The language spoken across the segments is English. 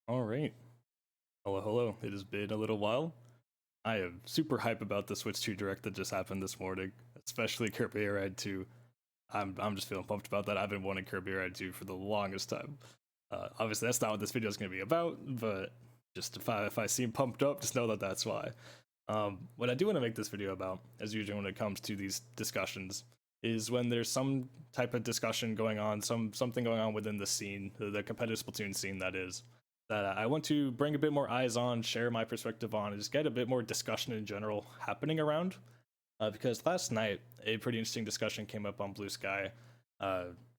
All right. Hello, hello. It has been a little while. I am super hype about the Switch 2 Direct that just happened this morning, especially Kirby Air Ride 2. I'm just feeling pumped about that. I've been wanting Kirby Air Ride 2 for the longest time. Obviously, that's not what this video is going to be about, but just if I seem pumped up, just know that that's why. What I do want to make this video about, as usual when it comes to these discussions, is when there's some type of discussion going on, something going on within the scene, the competitive Splatoon scene that is, that I want to bring a bit more eyes on, share my perspective on, and just get a bit more discussion in general happening around. Because last night, a pretty interesting discussion came up on Blue Sky.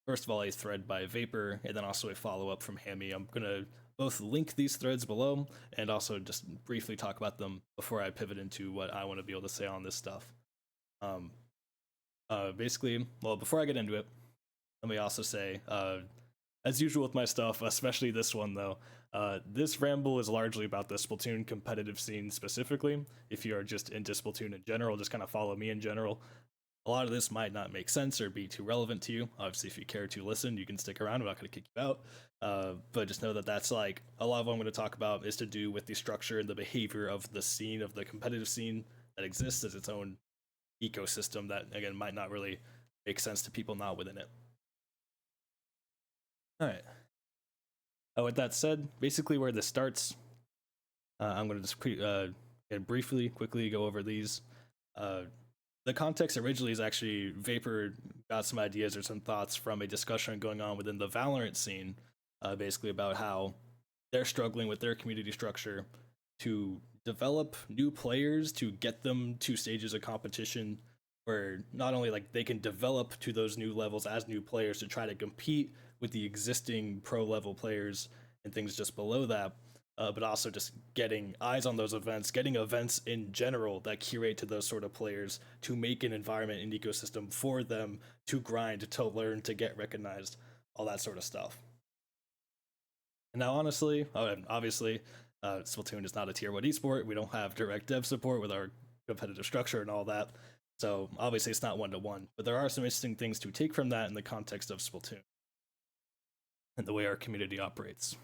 First of all, a thread by Vapor, and then also a follow-up from Hammy. I'm going to both link these threads below, and also just briefly talk about them before I pivot into what I want to be able to say on this stuff. Basically, well, before I get into it, let me also say, as usual with my stuff, especially this one though, this ramble is largely about the Splatoon competitive scene specifically. If you are just into Splatoon in general, just kind of follow me in general. A lot of this might not make sense or be too relevant to you. Obviously, if you care to listen, you can stick around. I'm not going to kick you out. But just know that that's like a lot of what I'm going to talk about is to do with the structure and the behavior of the scene, of the competitive scene that exists as its own ecosystem that, again, might not really make sense to people not within it. All right. With that said, basically where this starts, I'm going to just briefly, quickly go over these. The context originally is actually Vapor got some ideas or some thoughts from a discussion going on within the Valorant scene, basically about how they're struggling with their community structure to develop new players to get them to stages of competition where not only like they can develop to those new levels as new players to try to compete with the existing pro level players and things just below that, but also just getting eyes on those events, getting events in general that curate to those sort of players to make an environment and ecosystem for them to grind, to learn, to get recognized, all that sort of stuff. And now, honestly, obviously, Splatoon is not a tier 1 esport. We don't have direct dev support with our competitive structure and all that. So obviously it's not one-to-one, but there are some interesting things to take from that in the context of Splatoon and the way our community operates.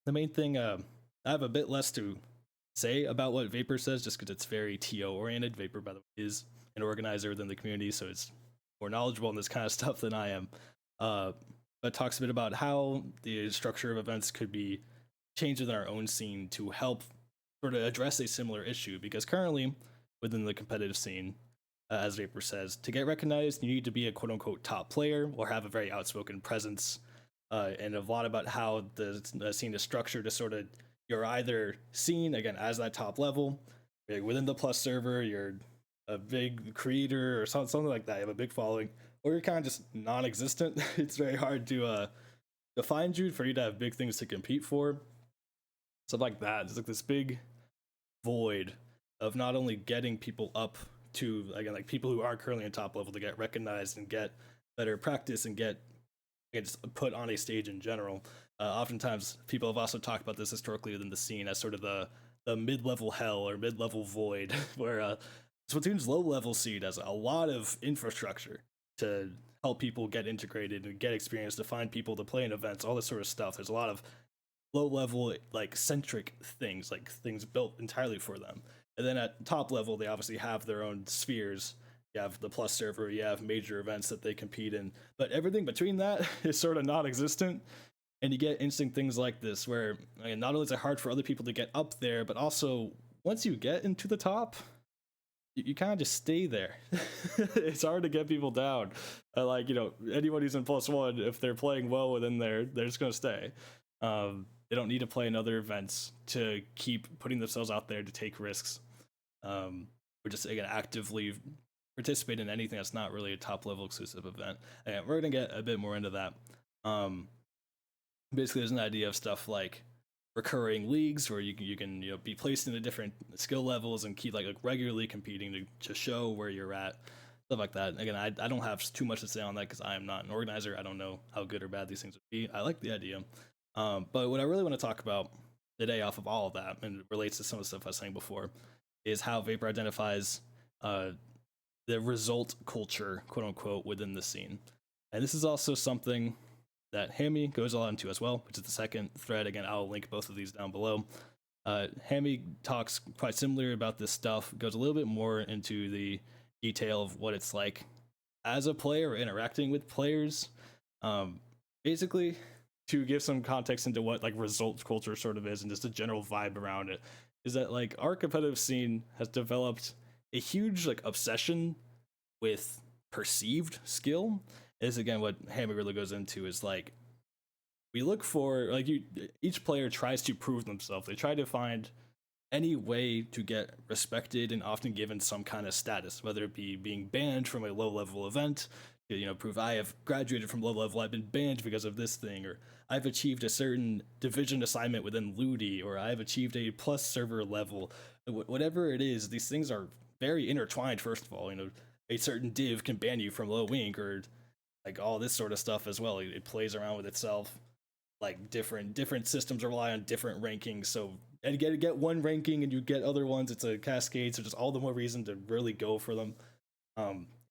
The main thing, I have a bit less to say about what Vapor says, just because it's very TO oriented. Vapor, by the way, is an organizer within the community, so it's more knowledgeable in this kind of stuff than I am. But talks a bit about how the structure of events could be changed within our own scene to help sort of address a similar issue. Because currently, within the competitive scene, as Vapor says, to get recognized, you need to be a quote unquote top player or have a very outspoken presence. And a lot about how the scene is structured to sort of, you're either seen again as that top level within the plus server, you're a big creator or something like that, you have a big following, or you're kind of just non-existent. It's very hard to find you, for you to have big things to compete for, something like that. It's like this big void of not only getting people up to, again, like people who are currently in top level to get recognized and get better practice and get just put on a stage in general. Oftentimes, people have also talked about this historically within the scene as sort of the mid-level hell or mid-level void, where Splatoon's low-level seed has a lot of infrastructure to help people get integrated and get experience, to find people to play in events, all this sort of stuff. There's a lot of low-level, like, centric things, like things built entirely for them. And then at top level, they obviously have their own spheres. You have the plus server, you have major events that they compete in, but everything between that is sort of non-existent. And you get interesting things like this where, I mean, not only is it hard for other people to get up there, but also once you get into the top, you kind of just stay there. It's hard to get people down. Like, you know, anyone who's in +1, if they're playing well within there, they're just going to stay. They don't need to play in other events to keep putting themselves out there to take risks. Or just, again, actively participate in anything that's not really a top level exclusive event. And we're gonna get a bit more into that. Basically, there's an idea of stuff like recurring leagues where you can be placed into different skill levels and keep like regularly competing to show where you're at, stuff like that. Again, I don't have too much to say on that because I am not an organizer. I don't know how good or bad these things would be. I like the idea, but what I really want to talk about today, off of all of that, and it relates to some of the stuff I was saying before, is how Vapor identifies the result culture, quote unquote, within the scene. And this is also something that Hammy goes on to as well, which is the second thread. Again, I'll link both of these down below. Hammy talks quite similar about this stuff, goes a little bit more into the detail of what it's like as a player or interacting with players. Basically, to give some context into what like results culture sort of is and just a general vibe around it, is that like our competitive scene has developed a huge like obsession with perceived skill. Is again what Hammy really goes into, is like we look for like each player tries to prove themselves. They try to find any way to get respected and often given some kind of status, whether it be being banned from a low level event, to, prove I have graduated from low level, I've been banned because of this thing, or I've achieved a certain division assignment within Ludi, or I've achieved a plus server level. Whatever it is, these things are very intertwined. First of all, a certain div can ban you from low wink, or like all this sort of stuff as well. It plays around with itself. Like different systems rely on different rankings, so and get one ranking and you get other ones, it's a cascade, so just all the more reason to really go for them.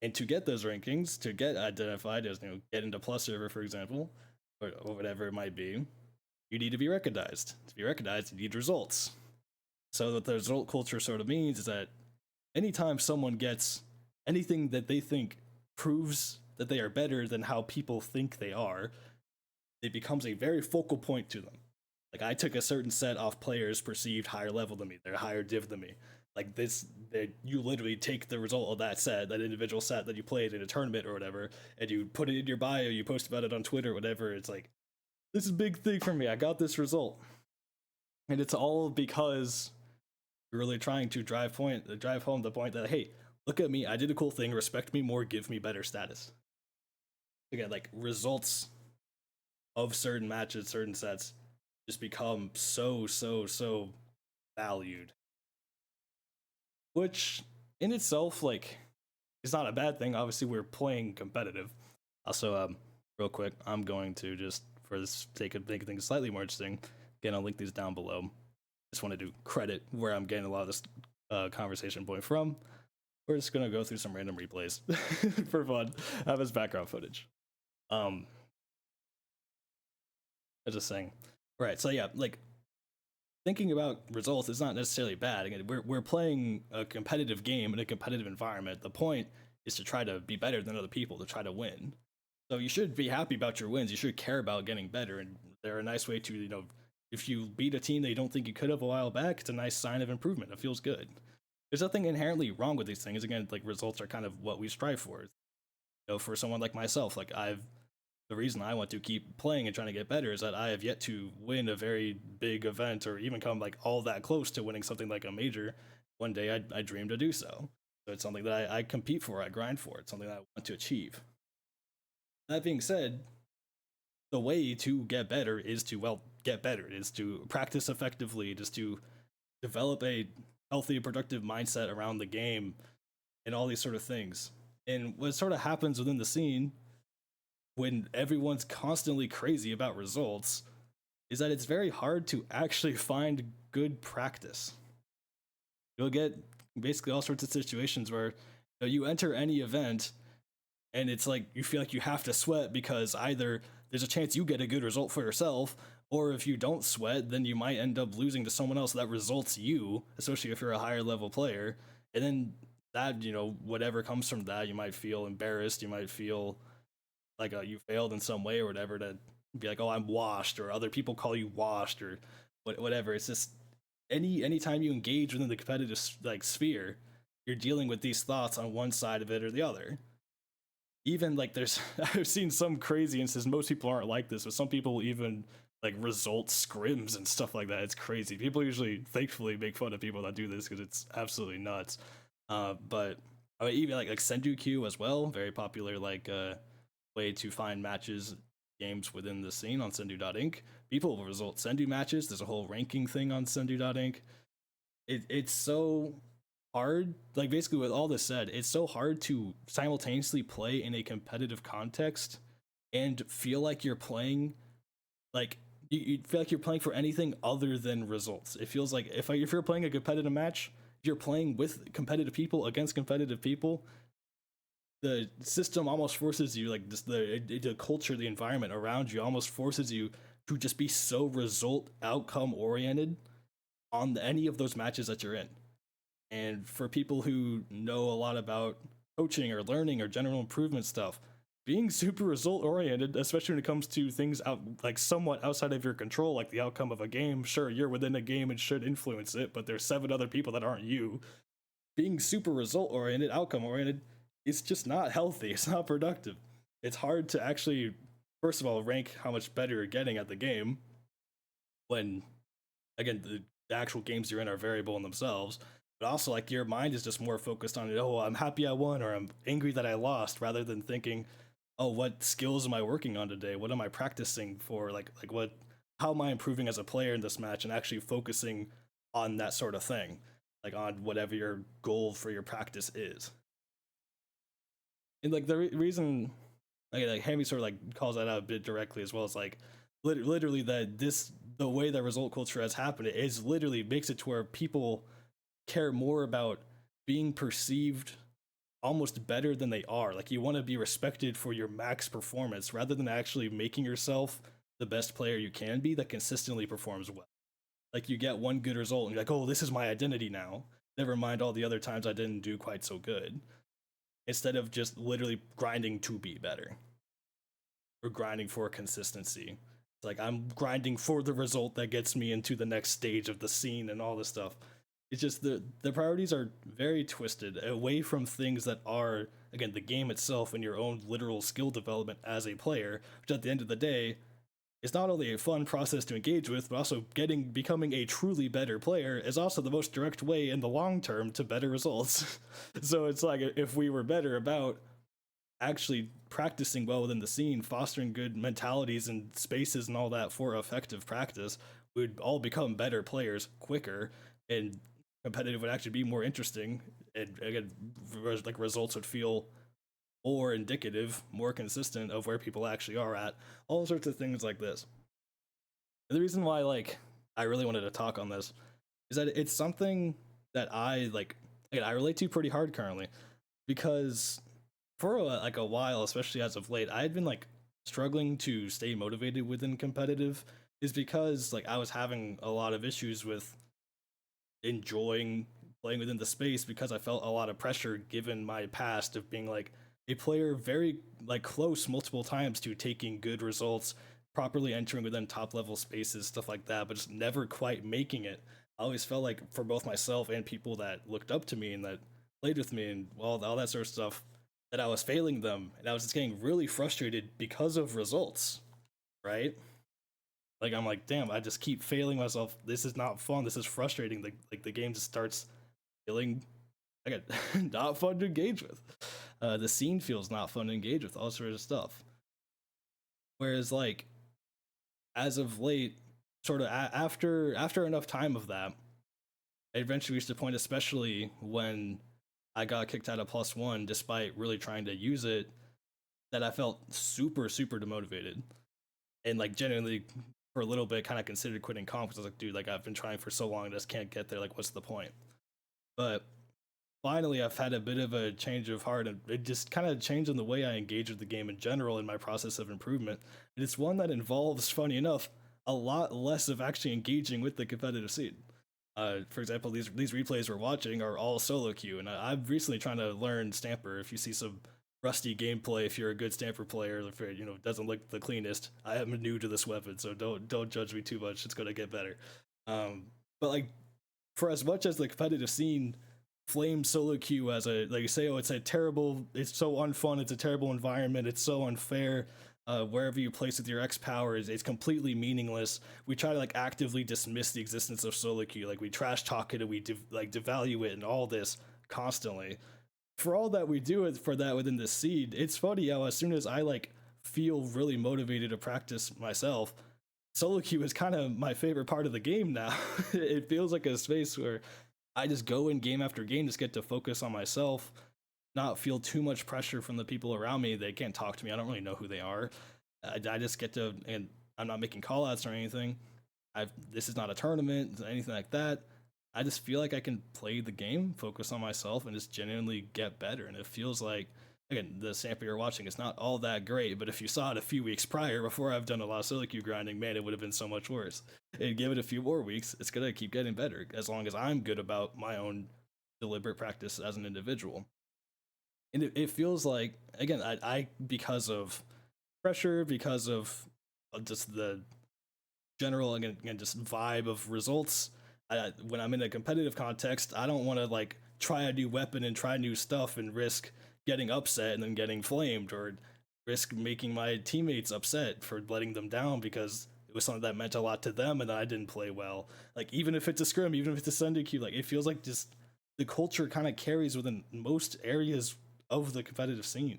And to get those rankings, to get identified as, get into plus server, for example, or whatever it might be, you need to be recognized. To be recognized, you need results. So what the result culture sort of means is that anytime someone gets anything that they think proves that they are better than how people think they are, it becomes a very focal point to them. Like, I took a certain set off players perceived higher level than me, they're higher div than me. Like this, you literally take the result of that set, that individual set that you played in a tournament or whatever, and you put it in your bio, you post about it on Twitter, whatever. It's like, this is a big thing for me. I got this result, and it's all because you're really trying to drive home the point that, hey, look at me, I did a cool thing. Respect me more. Give me better status. Again, like results of certain matches, certain sets, just become so valued, which in itself, like, is not a bad thing. Obviously, we're playing competitive. Also, real quick, I'm going to, just for the sake of making things slightly more interesting, again, I'll link these down below. Just wanted to credit where I'm getting a lot of this conversation point from. We're just gonna go through some random replays for fun, have as background footage. I was just saying, right? So yeah, like, thinking about results is not necessarily bad. Again, we're playing a competitive game in a competitive environment. The point is to try to be better than other people, to try to win. So you should be happy about your wins. You should care about getting better, and they're a nice way to, if you beat a team that you don't think you could have a while back, it's a nice sign of improvement. It feels good. There's nothing inherently wrong with these things. Again, like, results are kind of what we strive for. For someone like myself, like, the reason I want to keep playing and trying to get better is that I have yet to win a very big event or even come like all that close to winning something like a major. One day I dream to do so. So it's something that I compete for, I grind for. It's something that I want to achieve. That being said, the way to get better is to, well, get better. It is to practice effectively, just to develop a healthy, productive mindset around the game and all these sort of things. And what sort of happens within the scene when everyone's constantly crazy about results is that it's very hard to actually find good practice. You'll get basically all sorts of situations where you enter any event and it's like you feel like you have to sweat because either there's a chance you get a good result for yourself, or if you don't sweat, then you might end up losing to someone else that results you, especially if you're a higher level player. And then that, whatever comes from that, you might feel embarrassed, you might feel like you failed in some way or whatever, to be like, oh, I'm washed, or other people call you washed, or whatever. It's just anytime you engage within the competitive like sphere, you're dealing with these thoughts on one side of it or the other. Even like there's I've seen some crazy instances. Most people aren't like this, but some people even like result scrims and stuff like that. It's crazy. People usually thankfully make fun of people that do this because it's absolutely nuts. But I mean, even like Sendu Q as well, very popular like way to find matches, games within the scene on Sendu.inc. People will result Sendu matches. There's a whole ranking thing on Sendu.inc. It's so hard. Like, basically, with all this said, it's so hard to simultaneously play in a competitive context and feel like you're playing, like, you feel like you're playing for anything other than results. It feels like if you're playing a competitive match, you're playing with competitive people against competitive people, the system almost forces you, like just the culture, the environment around you almost forces you to just be so result outcome oriented on any of those matches that you're in. And for people who know a lot about coaching or learning or general improvement stuff, being super result oriented, especially when it comes to things out like somewhat outside of your control, like the outcome of a game, sure, you're within a game and should influence it, but there's 7 other people that aren't you. Being super result oriented, outcome oriented, it's just not healthy. It's not productive. It's hard to actually, first of all, rank how much better you're getting at the game when, again, the actual games you're in are variable in themselves. But also, like, your mind is just more focused on, oh, I'm happy I won or I'm angry that I lost, rather than thinking, oh, what skills am I working on today? What am I practicing for? Like what? How am I improving as a player in this match? And actually focusing on that sort of thing, like on whatever your goal for your practice is. And like the reason, like Hammy sort of like calls that out a bit directly as well, as like literally that this the way that result culture has happened is literally makes it to where people care more about being perceived almost better than they are. Like, you want to be respected for your max performance rather than actually making yourself the best player you can be that consistently performs well. Like, you get one good result and you're like, oh, this is my identity now. Never mind all the other times I didn't do quite so good. Instead of just literally grinding to be better or grinding for consistency. It's like, I'm grinding for the result that gets me into the next stage of the scene and all this stuff. It's just the priorities are very twisted away from things that are, again, the game itself and your own literal skill development as a player, which at the end of the day is not only a fun process to engage with, but also becoming a truly better player is also the most direct way in the long term to better results. So it's like, if we were better about actually practicing well within the scene, fostering good mentalities and spaces and all that for effective practice, we'd all become better players quicker, and competitive would actually be more interesting. And again, like, results would feel more indicative, more consistent of where people actually are at. All sorts of things like this. And the reason why, like, I really wanted to talk on this is that it's something that I relate to pretty hard currently, because for like a while, especially as of late, I had been like struggling to stay motivated within competitive, is because like I was having a lot of issues with enjoying playing within the space, because I felt a lot of pressure given my past of being like a player very like close multiple times to taking good results, properly entering within top level spaces, stuff like that, but just never quite making it. I always felt like, for both myself and people that looked up to me and that played with me and all that sort of stuff, that I was failing them, and I was just getting really frustrated because of results, right? Like, I'm like, damn, I just keep failing myself. This is not fun. This is frustrating. Like the game just starts feeling like not fun to engage with. The scene feels not fun to engage with. All sorts of stuff. Whereas, like, as of late, sort of after enough time of that, I eventually reached a point, especially when I got kicked out of +1, despite really trying to use it, that I felt super demotivated, and like genuinely for a little bit kind of considered quitting comp, because I was like, dude, like, I've been trying for so long, I just can't get there. Like, what's the point? But finally, I've had a bit of a change of heart, and it just kind of changed in the way I engage with the game in general in my process of improvement. And it's one that involves, funny enough, a lot less of actually engaging with the competitive scene. For example, these replays we're watching are all solo queue, and I'm recently trying to learn Stamper. If you see some rusty gameplay, if you're a good Stamper player, if it, doesn't look the cleanest, I am new to this weapon, so don't judge me too much. It's gonna get better. But like, for as much as the competitive scene flames solo queue as a, like, you say, oh, it's so unfun, it's a terrible environment, it's so unfair, wherever you place with your X power is it's completely meaningless. We try to like actively dismiss the existence of solo queue, like we trash talk it and we devalue it and all this constantly. For all that we do it for that within the seed, it's funny how as soon as I like feel really motivated to practice myself, solo queue is kind of my favorite part of the game now. It feels like a space where I just go in game after game, just get to focus on myself, not feel too much pressure from the people around me. They can't talk to me. I don't really know who they are. I just get to, and I'm not making callouts or anything. This is not a tournament, anything like that. I just feel like I can play the game, focus on myself, and just genuinely get better. And it feels like again, the sample you're watching is not all that great, but if you saw it a few weeks prior, before I've done a lot of solo queue grinding, man, it would have been so much worse. And give it a few more weeks, it's gonna keep getting better as long as I'm good about my own deliberate practice as an individual. And it feels like, again, I because of pressure, because of just the general, again, just vibe of results. When I'm in a competitive context, I don't want to like try a new weapon and try new stuff and risk getting upset and then getting flamed, or risk making my teammates upset for letting them down because it was something that meant a lot to them and I didn't play well. Like, even if it's a scrim, even if it's a Sunday queue, like it feels like just the culture kind of carries within most areas of the competitive scene.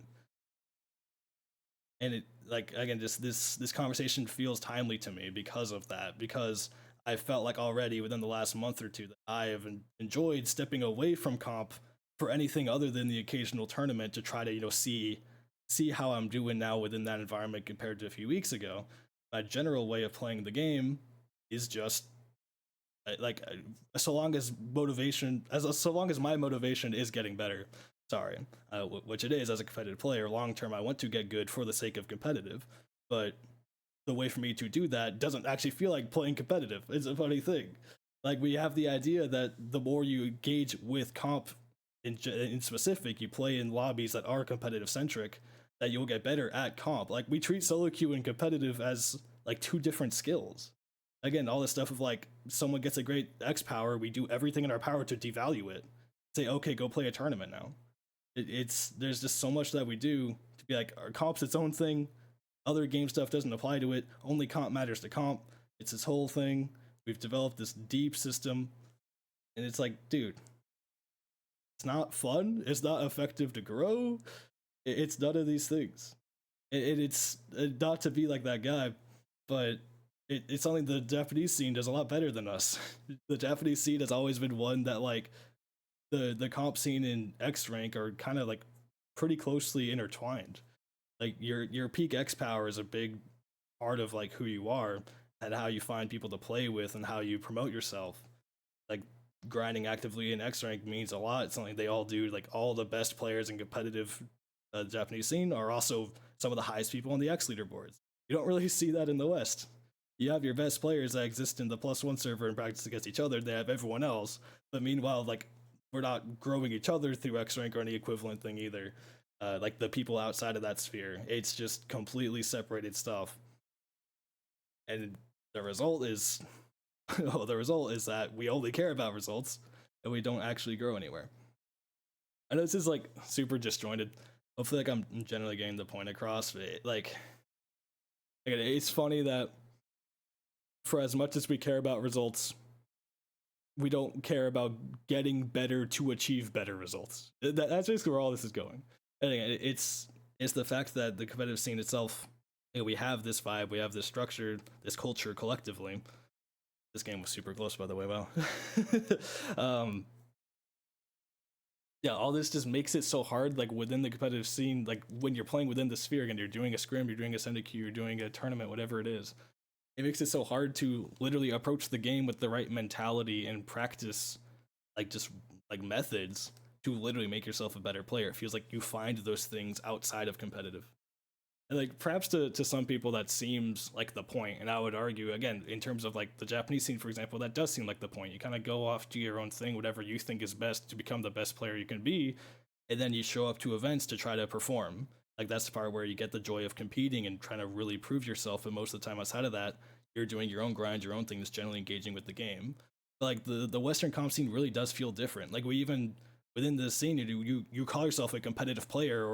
And it, like, again, just this conversation feels timely to me because of that, because I felt like already within the last month or two that I have enjoyed stepping away from comp for anything other than the occasional tournament to try to, see how I'm doing now within that environment compared to a few weeks ago. My general way of playing the game is just like, so long as so long as my motivation is getting better, sorry, which it is as a competitive player. Long term, I want to get good for the sake of competitive, but the way for me to do that doesn't actually feel like playing competitive. It's a funny thing. Like, we have the idea that the more you engage with comp in specific, you play in lobbies that are competitive centric, that you'll get better at comp. Like, we treat solo queue and competitive as like two different skills. Again, all this stuff of like, someone gets a great X power, we do everything in our power to devalue it. Say, okay, go play a tournament now. It's there's just so much that we do to be like, our comp's its own thing. Other game stuff doesn't apply to it. Only comp matters to comp. It's this whole thing. We've developed this deep system, and it's like, dude, it's not fun. It's not effective to grow. It's none of these things. It's not to be like that guy, but it's something the Japanese scene does a lot better than us. The Japanese scene has always been one that, like, the comp scene in X rank are kind of like pretty closely intertwined. Like, your peak X power is a big part of like who you are and how you find people to play with and how you promote yourself. Like, grinding actively in X rank means a lot. It's something they all do. Like, all the best players in competitive Japanese scene are also some of the highest people on the X leaderboards. You don't really see that in the West. You have your best players that exist in the +1 server and practice against each other. They have everyone else, but meanwhile, like, we're not growing each other through X rank or any equivalent thing either. Like, the people outside of that sphere, it's just completely separated stuff. And the result is, well, the result is that we only care about results and we don't actually grow anywhere. I know this is like super disjointed. Hopefully, like, I'm generally getting the point across. But it's funny that for as much as we care about results, we don't care about getting better to achieve better results. That's basically where all this is going. And again, it's the fact that the competitive scene itself, we have this vibe, we have this structure, this culture collectively. This game was super close, by the way. Wow. Yeah, all this just makes it so hard, like, within the competitive scene, like, when you're playing within the sphere, and you're doing a scrim, you're doing a Sunday queue, you're doing a tournament, whatever it is, it makes it so hard to literally approach the game with the right mentality and practice, like, just like methods to literally make yourself a better player. It feels like you find those things outside of competitive. And, like, perhaps to some people that seems like the point, and I would argue, again, in terms of like the Japanese scene, for example, that does seem like the point. You kind of go off, do your own thing, whatever you think is best to become the best player you can be, and then you show up to events to try to perform. Like, that's the part where you get the joy of competing and trying to really prove yourself. And most of the time outside of that, you're doing your own grind, your own thing that's generally engaging with the game. But, like, the Western comp scene really does feel different. Like, we even within the scene, you call yourself a competitive player,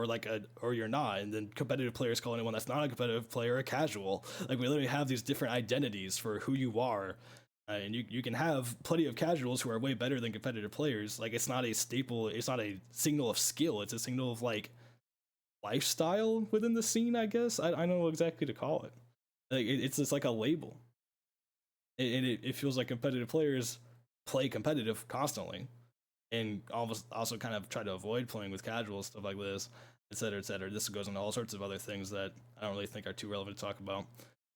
or you're not, and then competitive players call anyone that's not a competitive player a casual. Like, we literally have these different identities for who you are. And you can have plenty of casuals who are way better than competitive players. Like, it's not a staple, it's not a signal of skill, it's a signal of like lifestyle within the scene, I guess. I don't know exactly to call it. Like, it's just like a label. And it feels like competitive players play competitive constantly, and almost also kind of try to avoid playing with casual stuff like this, et cetera, et cetera. This goes into all sorts of other things that I don't really think are too relevant to talk about.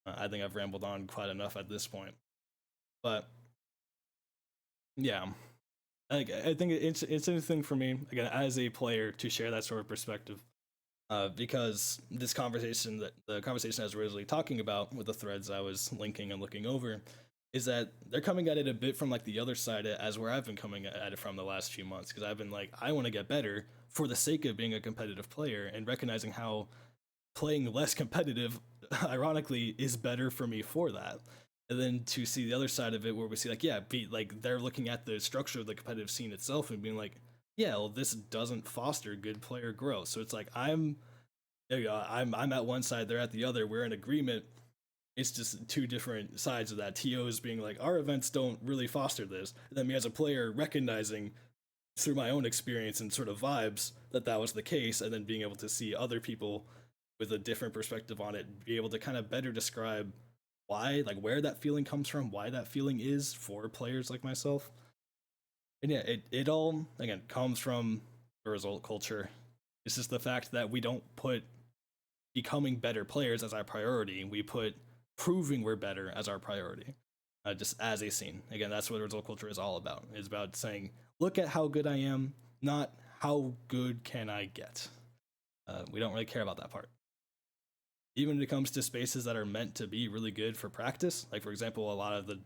I think I've rambled on quite enough at this point. But yeah, I think it's anything for me, again, as a player, to share that sort of perspective. because this conversation that the conversation I was originally talking about with the threads I was linking and looking over is that they're coming at it a bit from like the other side as where I've been coming at it from the last few months, because I've been like, I want to get better for the sake of being a competitive player and recognizing how playing less competitive ironically is better for me for that. And then to see the other side of it where we see like, yeah, like they're looking at the structure of the competitive scene itself and being like, yeah, well, this doesn't foster good player growth. So it's like I'm at one side, they're at the other, we're in agreement. It's just two different sides of that. TOs being like, our events don't really foster this, and then me as a player recognizing through my own experience and sort of vibes that was the case, and then being able to see other people with a different perspective on it, be able to kind of better describe why, like where that feeling comes from, why that feeling is for players like myself. And yeah, it all again comes from the result culture. It's just the fact that we don't put becoming better players as our priority. We put proving we're better as our priority, just as a scene. Again, that's what result culture is all about. It's about saying, look at how good I am, not how good can I get. We don't really care about that part. Even when it comes to spaces that are meant to be really good for practice, like for example, a lot of the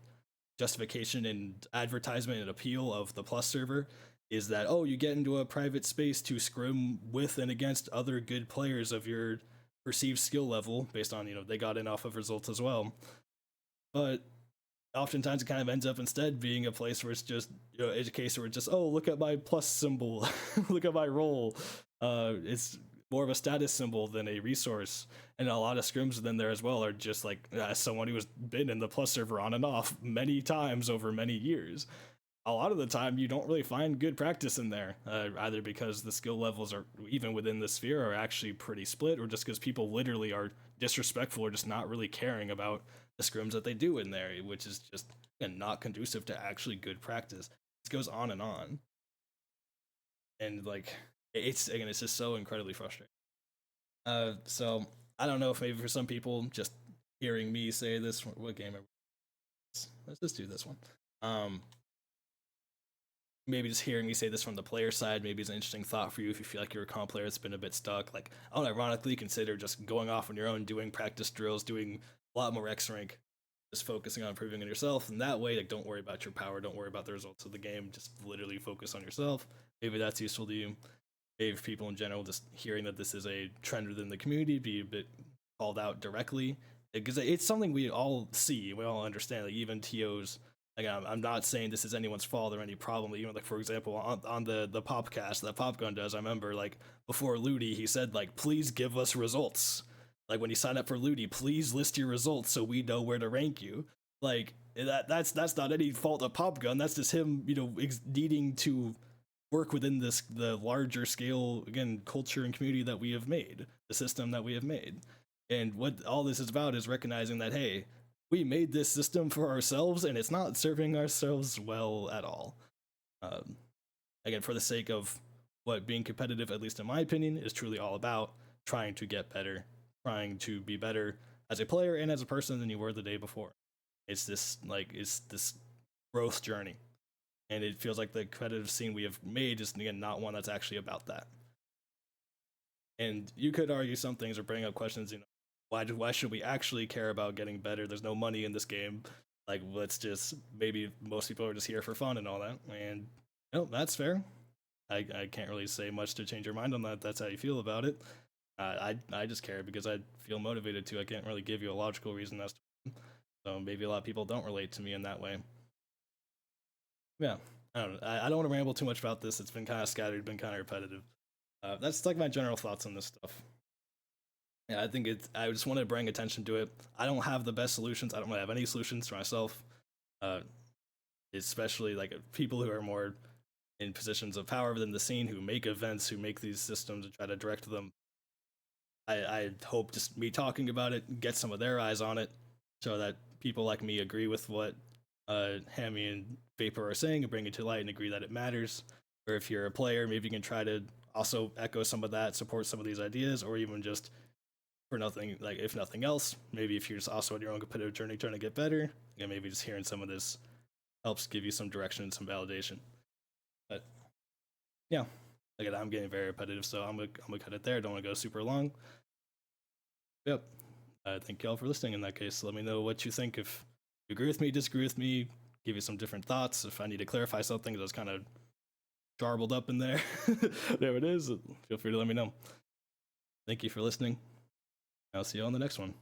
justification and advertisement and appeal of the Plus server is that, oh, you get into a private space to scrim with and against other good players of your perceived skill level based on, they got in off of results as well. But oftentimes it kind of ends up instead being a place where it's just, a case where it's just, oh, look at my plus symbol, look at my role. It's more of a status symbol than a resource. And a lot of scrims within there as well are just like, as someone who has been in the plus server on and off many times over many years, a lot of the time you don't really find good practice in there, either because the skill levels are, even within the sphere, are actually pretty split, or just because people literally are disrespectful or just not really caring about the scrims that they do in there, which is just, again, not conducive to actually good practice. It goes on and on. And like, it's just so incredibly frustrating. So I don't know if maybe for some people, just hearing me say this, what game? Let's just do this one. Maybe just hearing me say this from the player side, maybe it's an interesting thought for you if you feel like you're a comp player that's been a bit stuck. Like, I would ironically consider just going off on your own, doing practice drills, doing a lot more X rank, just focusing on improving on yourself. And that way, like, don't worry about your power, don't worry about the results of the game, just literally focus on yourself. Maybe that's useful to you. Maybe for people in general, just hearing that this is a trend within the community, be a bit called out directly, because it's something we all see, we all understand. Like, even TOs, like, I'm not saying this is anyone's fault or any problem. Like, for example, on the popcast that Popgun does, I remember, like, before Ludi, he said, like, please give us results. Like, when you sign up for Ludi, please list your results so we know where to rank you. Like, that's not any fault of Popgun. That's just him, needing to work within the larger scale, again, culture and community that we have made, the system that we have made. And what all this is about is recognizing that, hey, we made this system for ourselves and it's not serving ourselves well at all. Again, for the sake of what being competitive, at least in my opinion, is truly all about, trying to get better, trying to be better as a player and as a person than you were the day before. It's this growth journey. And it feels like the competitive scene we have made is, again, not one that's actually about that. And you could argue some things or bring up questions, why should we actually care about getting better? There's no money in this game. Like, let's just, maybe most people are just here for fun and all that. And that's fair. I can't really say much to change your mind on that. That's how you feel about it. I just care because I feel motivated to. I can't really give you a logical reason as to. So maybe a lot of people don't relate to me in that way. Yeah, I don't know. I don't want to ramble too much about this. It's been kind of scattered, been kind of repetitive. That's like my general thoughts on this stuff. Yeah, I think I just want to bring attention to it. I don't have the best solutions. I don't really have any solutions for myself. Especially like people who are more in positions of power within the scene, who make events, who make these systems and try to direct them. I hope just me talking about it get some of their eyes on it, so that people like me agree with what Hammy and Vapor are saying and bring it to light and agree that it matters. Or if you're a player, maybe you can try to also echo some of that, support some of these ideas, or even just for nothing, like if nothing else, maybe if you're just also on your own competitive journey trying to get better, again, maybe just hearing some of this helps give you some direction and some validation. But yeah, again, I'm getting very repetitive, so I'm gonna cut it there. Don't want to go super long. Yep. Thank y'all for listening. In that case, let me know what you think. If you agree with me, disagree with me, give you some different thoughts. If I need to clarify something that's kind of garbled up in there, there it is. Feel free to let me know. Thank you for listening. I'll see you on the next one.